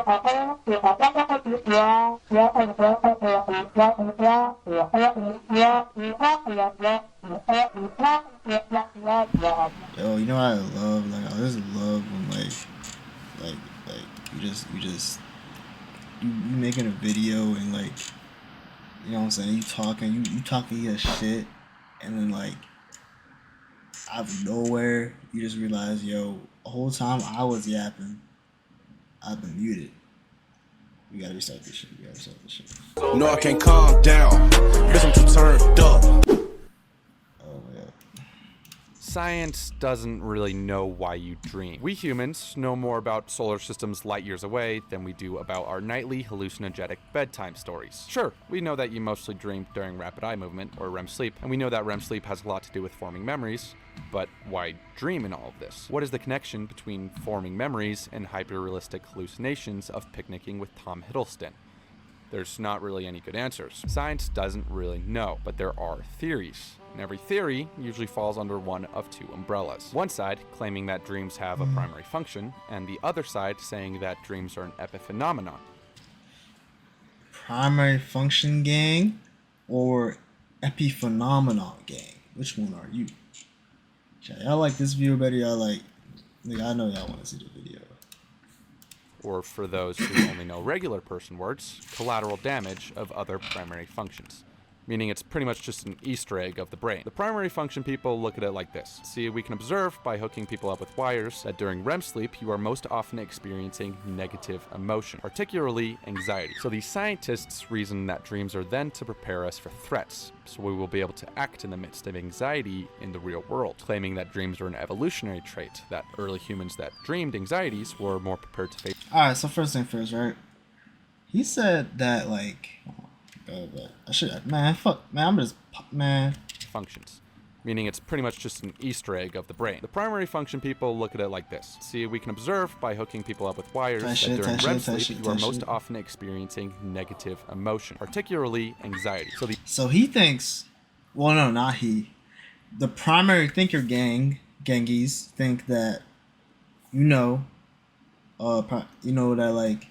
Yo, you know what I love? Like, I just love when like, like you making a video and like, you know what I'm saying? You talking your shit, and then like out of nowhere, you just realize, yo, the whole time I was yapping, I've been muted. We gotta restart this shit. We gotta restart this shit. No, I can't calm down. Bitch, I'm too turned up. Oh my god. Science doesn't really know why you dream. We humans know more about solar systems light years away than we do about our nightly hallucinogenic bedtime stories. Sure, we know that you mostly dream during rapid eye movement, or REM sleep, and we know that REM sleep has a lot to do with forming memories, but why dream in all of this? What is the connection between forming memories and hyper-realistic hallucinations of picnicking with Tom Hiddleston? There's not really any good answers. Science doesn't really know, but there are theories. And every theory usually falls under one of two umbrellas. One side claiming that dreams have a primary function, and the other side saying that dreams are an epiphenomenon. Primary function gang or epiphenomenon gang? Which one are you? Y'all like this video better? Y'all like, I know y'all want to see the video. Or for those who only know regular person words, collateral damage of other primary functions. Meaning it's pretty much just an Easter egg of the brain. The primary function people look at it like this. See, we can observe by hooking people up with wires that during REM sleep, you are most often experiencing negative emotion, particularly anxiety. So these scientists reason that dreams are then to prepare us for threats, so we will be able to act in the midst of anxiety in the real world, claiming that dreams are an evolutionary trait, that early humans that dreamed anxieties were more prepared to face. Alright, so first thing first, right? He said that, like, I should, man, fuck, man, I'm just, man. Functions. Meaning it's pretty much just an Easter egg of the brain. The primary function people look at it like this. See, we can observe by hooking people up with wires that during REM sleep, you are most often experiencing negative emotion, particularly anxiety. So he thinks, well, no, not he. The primary thinker gangies think that, that, like,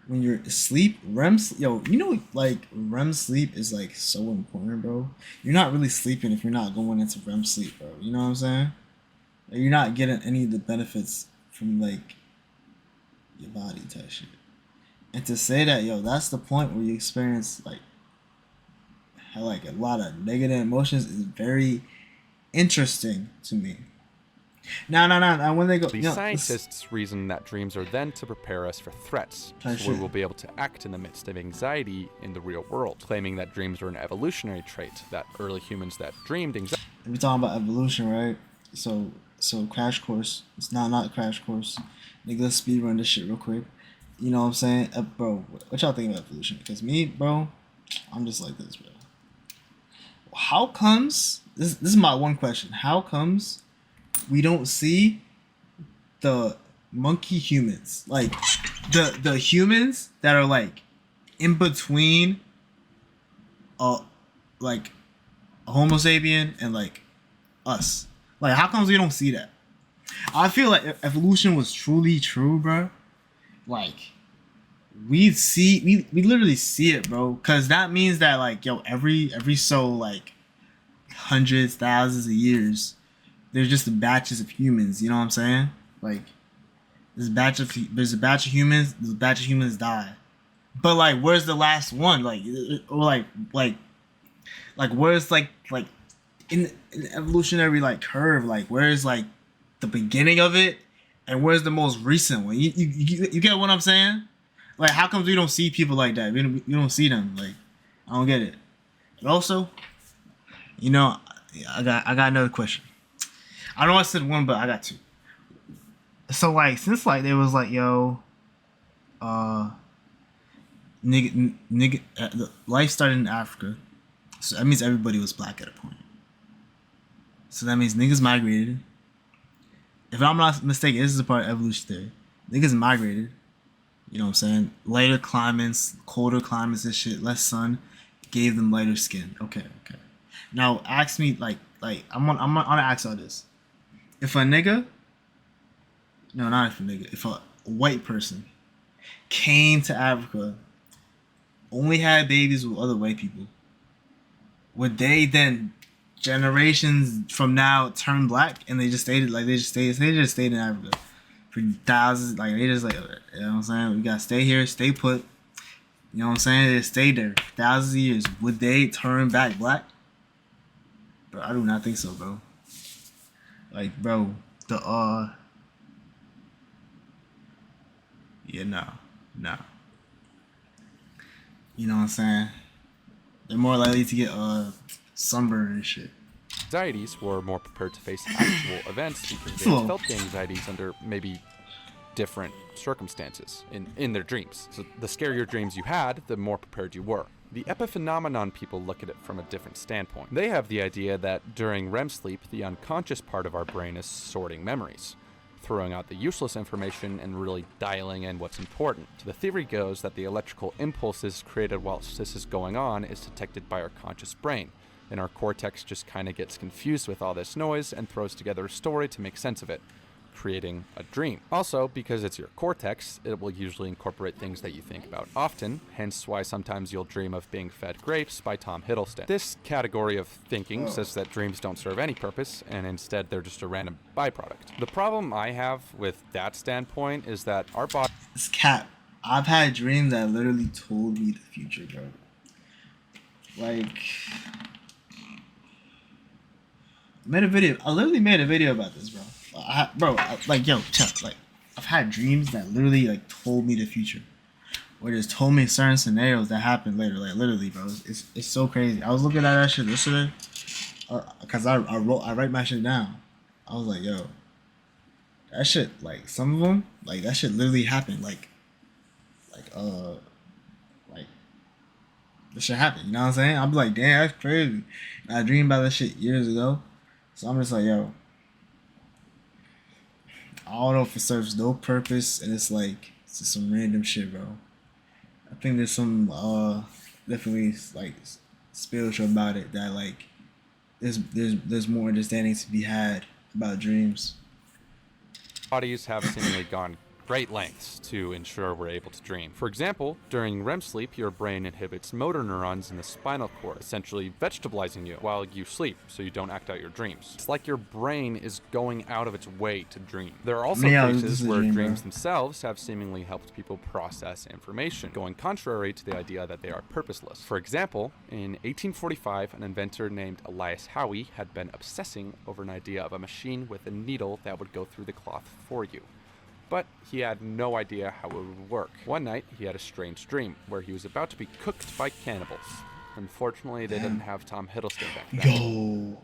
when you're asleep, like REM sleep is like so important, bro. You're not really sleeping if you're not going into REM sleep, bro. You know what I'm saying? Like, you're not getting any of the benefits from like your body type shit. And to say that, that's the point where you experience like a lot of negative emotions is very interesting to me. No. When they go, these scientists reason that dreams are then to prepare us for threats, so we will be able to act in the midst of anxiety in the real world, claiming that dreams are an evolutionary trait, that early humans that dreamed anxiety. We're talking about evolution, right? So crash course. It's not crash course. Nigga, let's speed run this shit real quick. You know what I'm saying, bro? What y'all think about evolution? Because me, bro, I'm just like this, bro. How comes? This is my one question. How comes we don't see the monkey humans, like the humans that are like in between like a homo sapien and like us? Like, how comes we don't see that? I feel like if evolution was truly true, bro, like we literally see it, bro, because that means that like, every so like hundreds, thousands of years, there's just batches of humans. You know what I'm saying? Like, there's a batch of humans. This batch of humans die, but like, where's the last one? Like, or like where's like in the evolutionary like curve? Like, where's like the beginning of it, and where's the most recent one? You get what I'm saying? Like, how comes we don't see people like that? We don't see them. Like, I don't get it. But also, I got another question. I know I said one, but I got two. So like, since like there was like, life started in Africa, so that means everybody was black at a point. So that means niggas migrated. If I'm not mistaken, this is a part of evolution theory. Niggas migrated. You know what I'm saying? Lighter climates, colder climates and shit, less sun, gave them lighter skin. Okay. Now ask me like I'm gonna ask all this. If a white person came to Africa, only had babies with other white people, would they then generations from now turn black and they just stayed in Africa for thousands, like they just like, you know what I'm saying, we gotta stay here, stay put, you know what I'm saying, they stay there for thousands of years, would they turn back black? Bro, I do not think so, bro. Like, bro, yeah, no. You know what I'm saying? They're more likely to get sunburn and shit. Anxieties were more prepared to face actual events because they Slow. felt the anxieties under maybe different circumstances in their dreams. So the scarier dreams you had, the more prepared you were. The epiphenomenon people look at it from a different standpoint. They have the idea that during REM sleep, the unconscious part of our brain is sorting memories, throwing out the useless information and really dialing in what's important. So the theory goes that the electrical impulses created whilst this is going on is detected by our conscious brain, and our cortex just kind of gets confused with all this noise and throws together a story to make sense of it, creating a dream. Also, because it's your cortex, it will usually incorporate things that you think about often, hence why sometimes you'll dream of being fed grapes by Tom Hiddleston. This category of thinking says that dreams don't serve any purpose, and instead they're just a random byproduct. The problem I have with that standpoint is that our body... It's cap. I've had dreams that literally told me the future, bro. Like, I literally made a video about this, bro. I've had dreams that literally like told me the future, or just told me certain scenarios that happened later. Like literally, bro, it's so crazy. I was looking at that shit yesterday, cause I write my shit down. I was like, yo, that shit, like some of them, like that shit literally happened. Like this shit happened. You know what I'm saying? I'm like, damn, that's crazy. And I dreamed about that shit years ago, so I'm just like, yo. I don't know if it serves no purpose, and it's just some random shit, bro. I think there's some definitely like spiritual about it, that like there's more understanding to be had about dreams. Bodies have seemingly gone great lengths to ensure we're able to dream. For example, during REM sleep, your brain inhibits motor neurons in the spinal cord, essentially vegetabilizing you while you sleep so you don't act out your dreams. It's like your brain is going out of its way to dream. There are also cases where dreams themselves have seemingly helped people process information, going contrary to the idea that they are purposeless. For example, in 1845, an inventor named Elias Howe had been obsessing over an idea of a machine with a needle that would go through the cloth for you. But he had no idea how it would work. One night, he had a strange dream where he was about to be cooked by cannibals. Unfortunately, they didn't have Tom Hiddleston back then.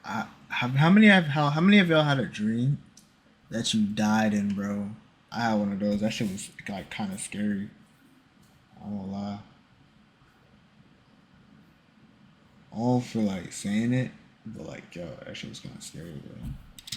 Yo. How many of y'all had a dream that you died in, bro? I had one of those. That shit was like kind of scary. I won't lie. All for like saying it. But like, yo, that shit was kind of scary, bro.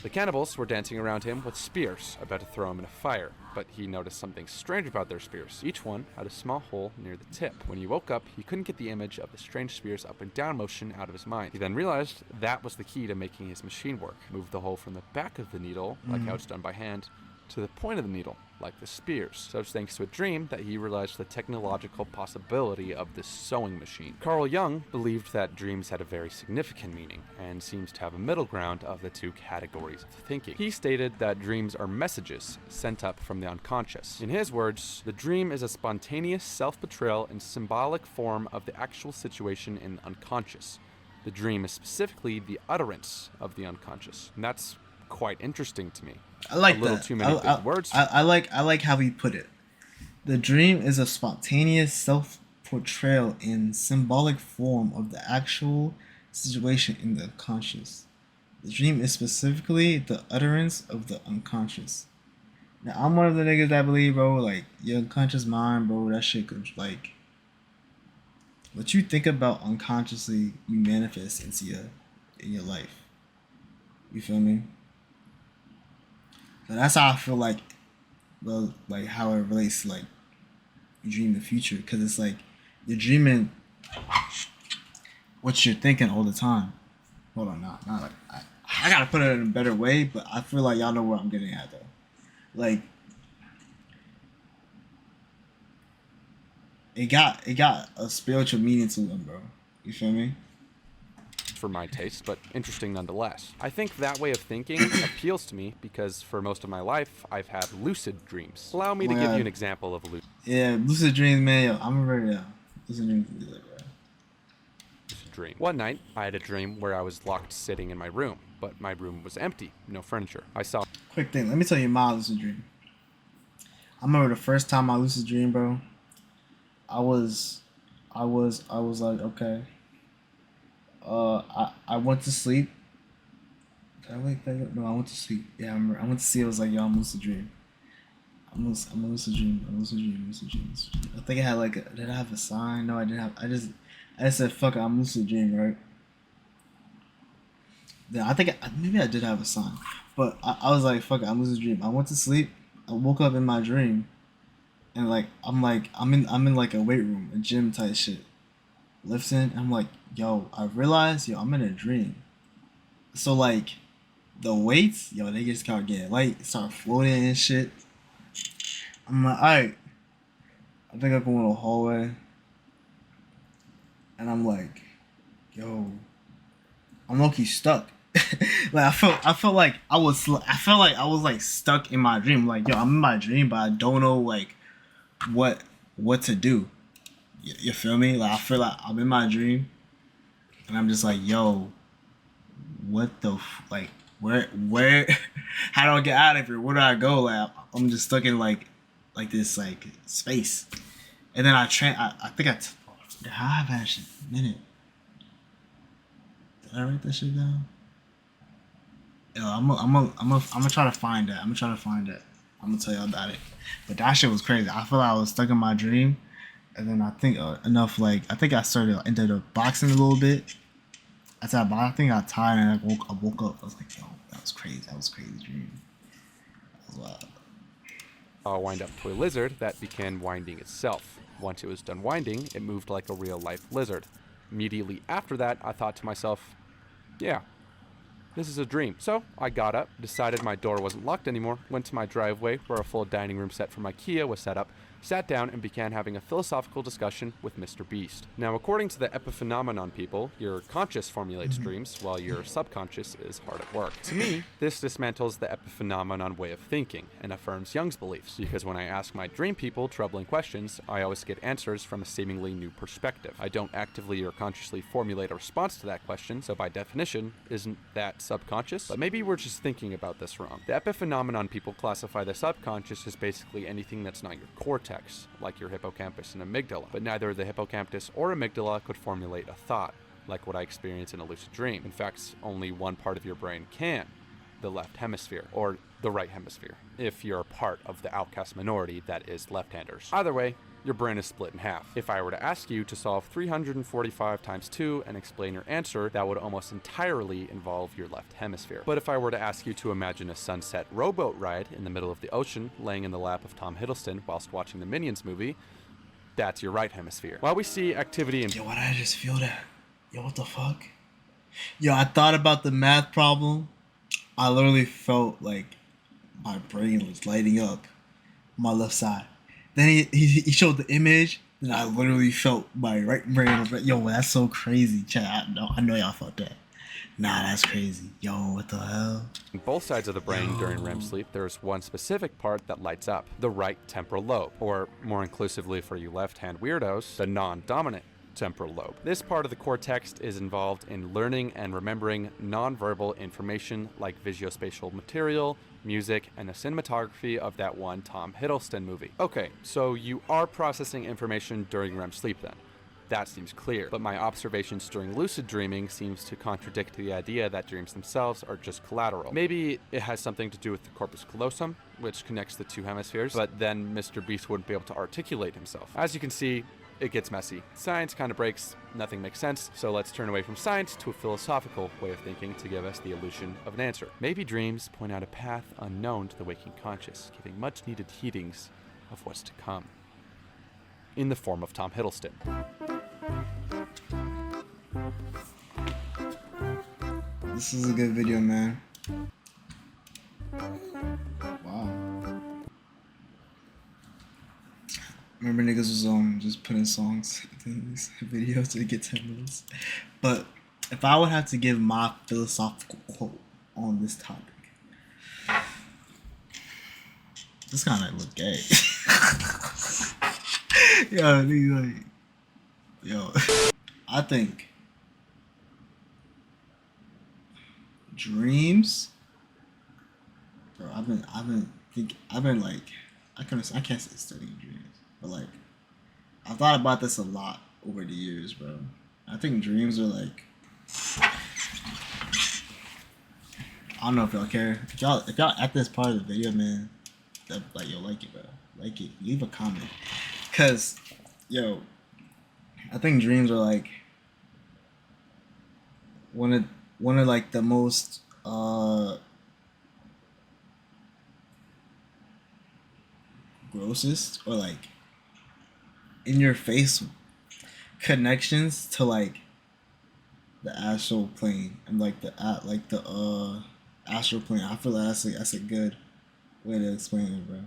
The cannibals were dancing around him with spears, about to throw him in a fire, but he noticed something strange about their spears. Each one had a small hole near the tip. When he woke up, he couldn't get the image of the strange spears up and down motion out of his mind. He then realized that was the key to making his machine work. Moved the hole from the back of the needle, like how it's done by hand, to the point of the needle, like the spears. So it's thanks to a dream that he realized the technological possibility of this sewing machine. Carl Jung believed that dreams had a very significant meaning, and seems to have a middle ground of the two categories of thinking. He stated that dreams are messages sent up from the unconscious. In his words, the dream is a spontaneous self-betrayal and symbolic form of the actual situation in the unconscious. The dream is specifically the utterance of the unconscious, and that's quite interesting to me. I like a little that. Too many big words. I like how he put it. The dream is a spontaneous self-portrayal in symbolic form of the actual situation in the unconscious. The dream is specifically the utterance of the unconscious. Now, I'm one of the niggas that believe, bro, like, your unconscious mind, bro, that shit could, like, what you think about unconsciously, you manifest in your life. You feel me? So that's how I feel like, well, like how it relates to like you dream the future, because it's like you're dreaming what you're thinking all the time. Hold on, not like I gotta put it in a better way, but I feel like y'all know where I'm getting at though. Like it got a spiritual meaning to them, bro. You feel me? For my taste, but interesting nonetheless. I think that way of thinking appeals to me because for most of my life, I've had lucid dreams. Allow me to give you an example of a lucid Yeah, lucid dreams, man. Yo, I'm ready. Lucid dreams, bro. dream. One night, I had a dream where I was locked sitting in my room, but my room was empty, no furniture. I saw. Quick thing, let me tell you my lucid dream. I remember the first time I lucid dream, bro. I was like, okay. I went to sleep. Did I wake back up? No, I went to sleep. Yeah, I remember. I went to sleep. I was like, yo, I'm lucid dream. I'm a lucid dream. Lucid dream. I think I had like, did I have a sign? No, I didn't have. I just said, fuck it, I'm lucid dream, right? Then I think maybe I did have a sign, but I was like, fuck it, I'm lucid dream. I went to sleep. I woke up in my dream, and I'm in like a weight room, a gym type shit, lifting. I'm like, yo, I realized, yo, I'm in a dream. So like, the weights, yo, they just start getting light, start floating and shit. I'm like, alright. I think I go in the hallway, and I'm like, yo, I'm low-key stuck. Like I felt like I was like stuck in my dream. Like, yo, I'm in my dream, but I don't know like what to do. You feel me? Like I feel like I'm in my dream, and I'm just like, yo, what the like where how do I get out of here? Where do I go? Like I'm just stuck in like this like space. And then I think how have I actually a minute? Did I write that shit down? Yo, I'm gonna try to find that. I'm gonna tell y'all about it. But that shit was crazy. I feel like I was stuck in my dream, and then I think I think I ended up boxing a little bit. I think I got tired and I woke up. I was like, yo, that was crazy. That was a crazy dream. That was wild. A wind-up toy lizard that began winding itself. Once it was done winding, it moved like a real-life lizard. Immediately after that, I thought to myself, yeah, this is a dream. So I got up, decided my door wasn't locked anymore, went to my driveway where a full dining room set from IKEA was set up, sat down and began having a philosophical discussion with Mr. Beast. Now, according to the epiphenomenon people, your conscious formulates dreams while your subconscious is hard at work. To me, this dismantles the epiphenomenon way of thinking and affirms Jung's beliefs, because when I ask my dream people troubling questions, I always get answers from a seemingly new perspective. I don't actively or consciously formulate a response to that question, so by definition, isn't that subconscious? But maybe we're just thinking about this wrong. The epiphenomenon people classify the subconscious as basically anything that's not your cortex, like your hippocampus and amygdala. But neither the hippocampus or amygdala could formulate a thought, like what I experience in a lucid dream. In fact, only one part of your brain can, the left hemisphere, or the right hemisphere, if you're a part of the outcast minority that is left-handers. Either way, your brain is split in half. If I were to ask you to solve 345 times 2 and explain your answer, that would almost entirely involve your left hemisphere. But if I were to ask you to imagine a sunset rowboat ride in the middle of the ocean, laying in the lap of Tom Hiddleston whilst watching the Minions movie, that's your right hemisphere. While we see activity in... Yo, why did I just feel that? Yo, what the fuck? Yo, I thought about the math problem. I literally felt like my brain was lighting up on my left side. Then he showed the image, and I literally felt my right brain was like, yo, that's so crazy. Chat, I know y'all felt that. Nah, that's crazy. Yo, what the hell? On both sides of the brain during REM sleep, there's one specific part that lights up, the right temporal lobe, or more inclusively for you left-hand weirdos, the non-dominant temporal lobe. This part of the cortex is involved in learning and remembering non-verbal information like visuospatial material, music, and the cinematography of that one Tom Hiddleston movie. Okay, so you are processing information during REM sleep then. That seems clear, but my observations during lucid dreaming seems to contradict the idea that dreams themselves are just collateral. Maybe it has something to do with the corpus callosum, which connects the two hemispheres, but then Mr. Beast wouldn't be able to articulate himself. As you can see, it gets messy. Science kind of breaks, nothing makes sense, so let's turn away from science to a philosophical way of thinking to give us the illusion of an answer. Maybe dreams point out a path unknown to the waking conscious, giving much needed heedings of what's to come. In the form of Tom Hiddleston. This is a good video, man. Wow. Remember niggas was just putting songs in these videos to get 10 minutes. But if I would have to give my philosophical quote on this topic, this kind of look gay. Yo, these like, yo, I think dreams, bro. I've been like, I can't say studying dreams, but like, I've thought about this a lot over the years, bro. I think dreams are like, I don't know if y'all care. If y'all at this part of the video, man, like, yo, like it, bro. Like it. Leave a comment. Cause, yo, I think dreams are like one of like the most grossest or like in your face connections to like the astral plane and like the astral plane. I feel like that's a good way to explain it, bro.